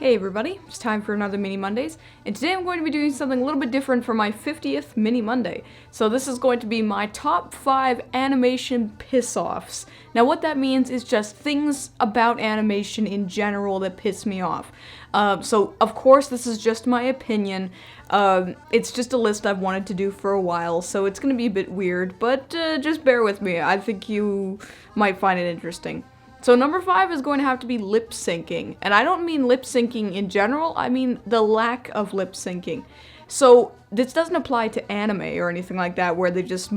Hey everybody, it's time for another Mini Mondays, and today I'm going to be doing something a little bit different for my 50th Mini Monday. So this is going to be my top 5 animation piss-offs. Now what that means is just things about animation in general that piss me off. So of course this is just my opinion. It's just a list I've wanted to do for a while, so it's going to be a bit weird, but just bear with me. I think you might find it interesting. So number 5 is going to have to be lip syncing. And I don't mean lip syncing in general, I mean the lack of lip syncing. So this doesn't apply to anime or anything like that where they just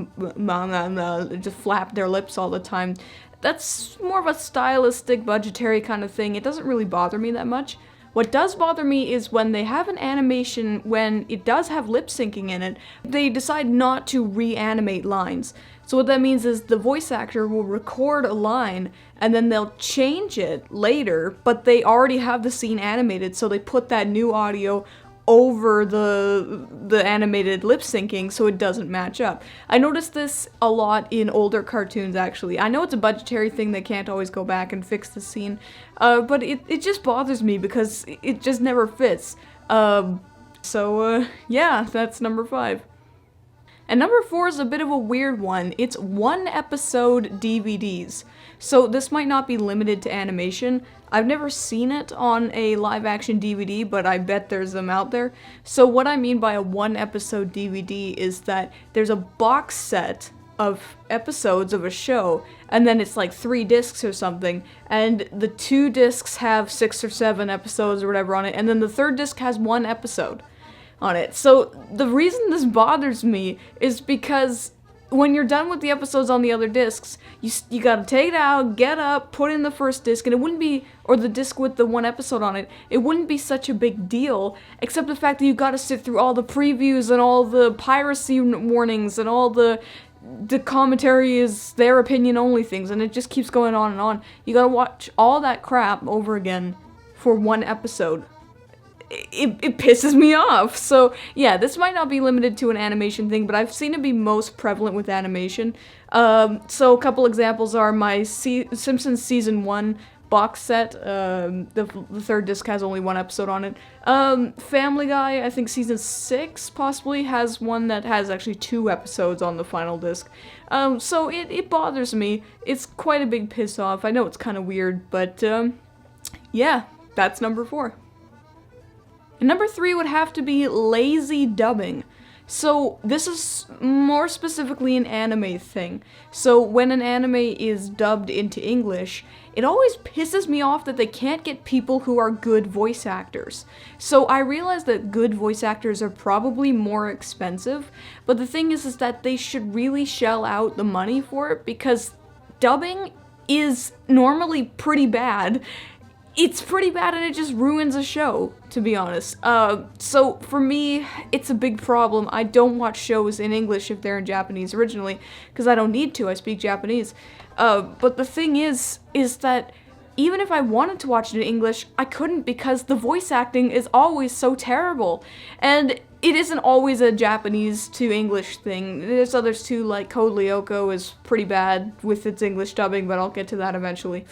flap their lips all the time. That's more of a stylistic, budgetary kind of thing. It doesn't really bother me that much. What does bother me is when they have an animation when it does have lip syncing in it, they decide not to reanimate lines. So what that means is the voice actor will record a line and then they'll change it later, but they already have the scene animated, so they put that new audio over the animated lip syncing so it doesn't match up. I noticed this a lot in older cartoons actually. I know it's a budgetary thing, they can't always go back and fix the scene, but it just bothers me because it just never fits. Yeah, that's number 5. And number 4 is a bit of a weird one. It's one episode DVDs. So this might not be limited to animation. I've never seen it on a live action DVD, but I bet there's them out there. So what I mean by a one episode DVD is that there's a box set of episodes of a show, and then it's like 3 discs or something, and the 2 discs have 6 or 7 episodes or whatever on it, and then the 3rd disc has 1 episode on it. So the reason this bothers me is because when you're done with the episodes on the other discs, you gotta take it out, get up, put in the first disc, and it wouldn't be, or the disc with the 1 episode on it, it wouldn't be such a big deal, except the fact that you gotta sit through all the previews and all the piracy warnings and all the commentary is their opinion only things, and it just keeps going on and on. You gotta watch all that crap over again for 1 episode. It pisses me off. So yeah, this might not be limited to an animation thing, but I've seen it be most prevalent with animation. So a couple examples are my Simpsons Season 1 box set. The 3rd disc has only 1 episode on it. Family Guy, I think Season 6 possibly has one that has actually 2 episodes on the final disc. So it bothers me. It's quite a big piss off. I know it's kind of weird, but yeah, that's number 4. And number 3 would have to be lazy dubbing. So this is more specifically an anime thing. So when an anime is dubbed into English, it always pisses me off that they can't get people who are good voice actors. So I realize that good voice actors are probably more expensive, but the thing is that they should really shell out the money for it because dubbing is normally pretty bad. It's pretty bad and it just ruins a show, to be honest. So for me, it's a big problem. I don't watch shows in English if they're in Japanese originally, because I don't need to, I speak Japanese. But the thing is that even if I wanted to watch it in English, I couldn't because the voice acting is always so terrible. And it isn't always a Japanese to English thing. There's others too, like Code Lyoko is pretty bad with its English dubbing, but I'll get to that eventually.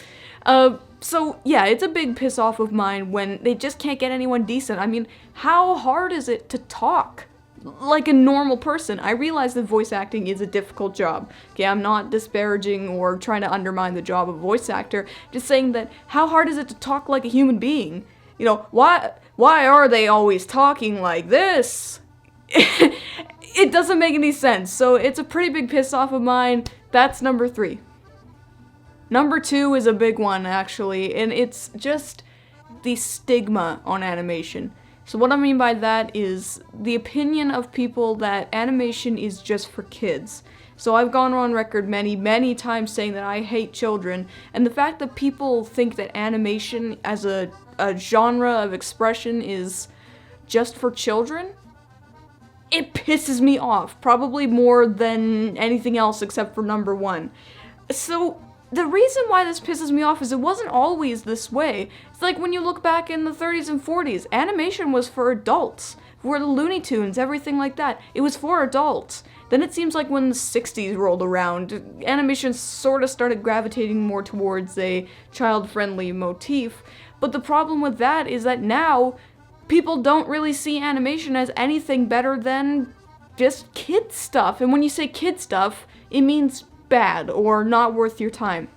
So yeah, it's a big piss off of mine when they just can't get anyone decent. I mean, how hard is it to talk like a normal person? I realize that voice acting is a difficult job. Okay, I'm not disparaging or trying to undermine the job of a voice actor, just saying that how hard is it to talk like a human being? You know, why are they always talking like this? It doesn't make any sense, so it's a pretty big piss off of mine. That's number 3. Number 2 is a big one, actually, and it's just the stigma on animation. So what I mean by that is the opinion of people that animation is just for kids. So I've gone on record many, many times saying that I hate children, and the fact that people think that animation as a genre of expression is just for children, it pisses me off, probably more than anything else except for number 1. So the reason why this pisses me off is it wasn't always this way. It's like when you look back in the 30s and 40s, animation was for adults. For the Looney Tunes, everything like that. It was for adults. Then it seems like when the 60s rolled around, animation sort of started gravitating more towards a child-friendly motif. But the problem with that is that now, people don't really see animation as anything better than just kid stuff. And when you say kid stuff, it means bad or not worth your time.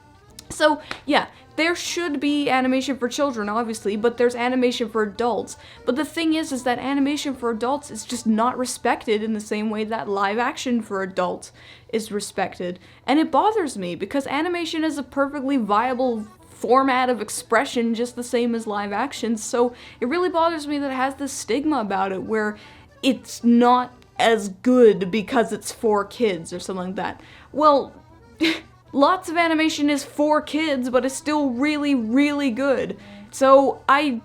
So, yeah, there should be animation for children, obviously, but there's animation for adults. But the thing is that animation for adults is just not respected in the same way that live action for adults is respected. And it bothers me, because animation is a perfectly viable format of expression just the same as live action, so it really bothers me that it has this stigma about it, where it's not as good because it's for kids or something like that. Well, lots of animation is for kids, but it's still really, really good. So I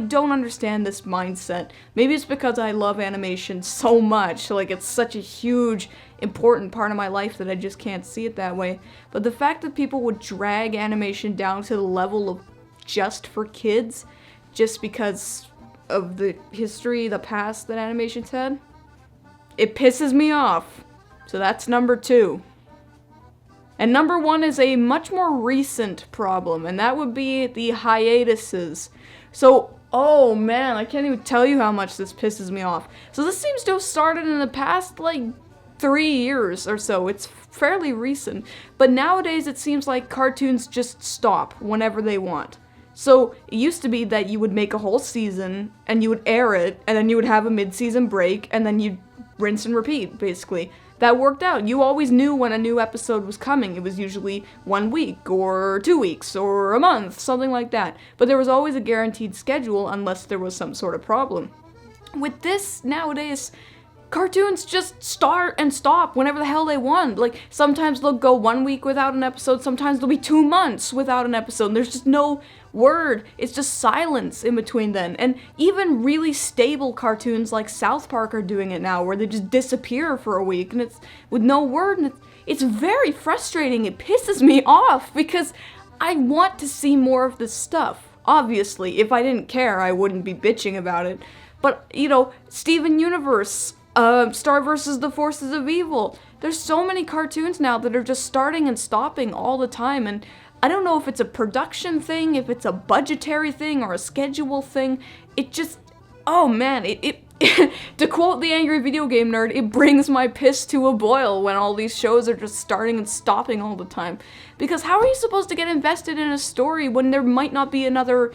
don't understand this mindset. Maybe it's because I love animation so much, like it's such a huge, important part of my life that I just can't see it that way. But the fact that people would drag animation down to the level of just for kids, just because of the history, the past that animation's had, it pisses me off. So that's number 2. And number 1 is a much more recent problem, and that would be the hiatuses. So, oh man, I can't even tell you how much this pisses me off. So this seems to have started in the past, 3 years or so. It's fairly recent. But nowadays it seems like cartoons just stop whenever they want. So it used to be that you would make a whole season, and you would air it, and then you would have a mid-season break, and then you'd rinse and repeat, basically. That worked out. You always knew when a new episode was coming. It was usually 1 week, or 2 weeks, or a month, something like that. But there was always a guaranteed schedule unless there was some sort of problem. With this, nowadays, cartoons just start and stop whenever the hell they want. Sometimes they'll go 1 week without an episode, sometimes there'll be 2 months without an episode, and there's just no word. It's just silence in between then. And even really stable cartoons like South Park are doing it now, where they just disappear for a week, and it's with no word, and it's very frustrating. It pisses me off, because I want to see more of this stuff. Obviously, if I didn't care, I wouldn't be bitching about it. But, Steven Universe, Star vs. the Forces of Evil. There's so many cartoons now that are just starting and stopping all the time, and I don't know if it's a production thing, if it's a budgetary thing, or a schedule thing. It just, oh man, it to quote the angry video game nerd, it brings my piss to a boil when all these shows are just starting and stopping all the time. Because how are you supposed to get invested in a story when there might not be another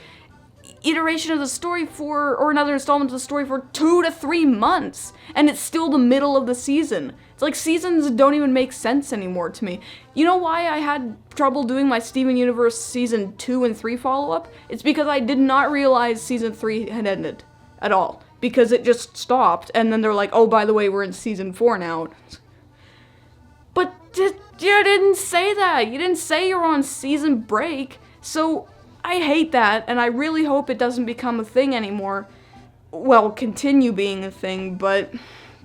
iteration of the story or another installment of the story for 2 to 3 months, and it's still the middle of the season? It's like seasons don't even make sense anymore to me. You know why I had trouble doing my Steven Universe season 2 and 3 follow-up? It's because I did not realize season 3 had ended at all, because it just stopped, and then they're like, oh, by the way, we're in season 4 now. But you didn't say that. You didn't say you're on season break, so I hate that, and I really hope it doesn't become a thing anymore. Well, continue being a thing, but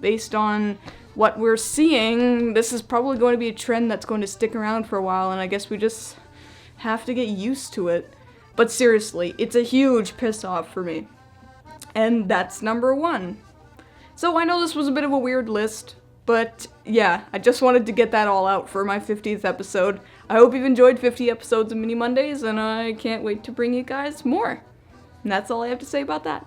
based on what we're seeing, this is probably going to be a trend that's going to stick around for a while, and I guess we just have to get used to it. But seriously, it's a huge piss off for me. And that's number 1. So I know this was a bit of a weird list, but yeah, I just wanted to get that all out for my 50th episode. I hope you've enjoyed 50 episodes of Mini Mondays, and I can't wait to bring you guys more. And that's all I have to say about that.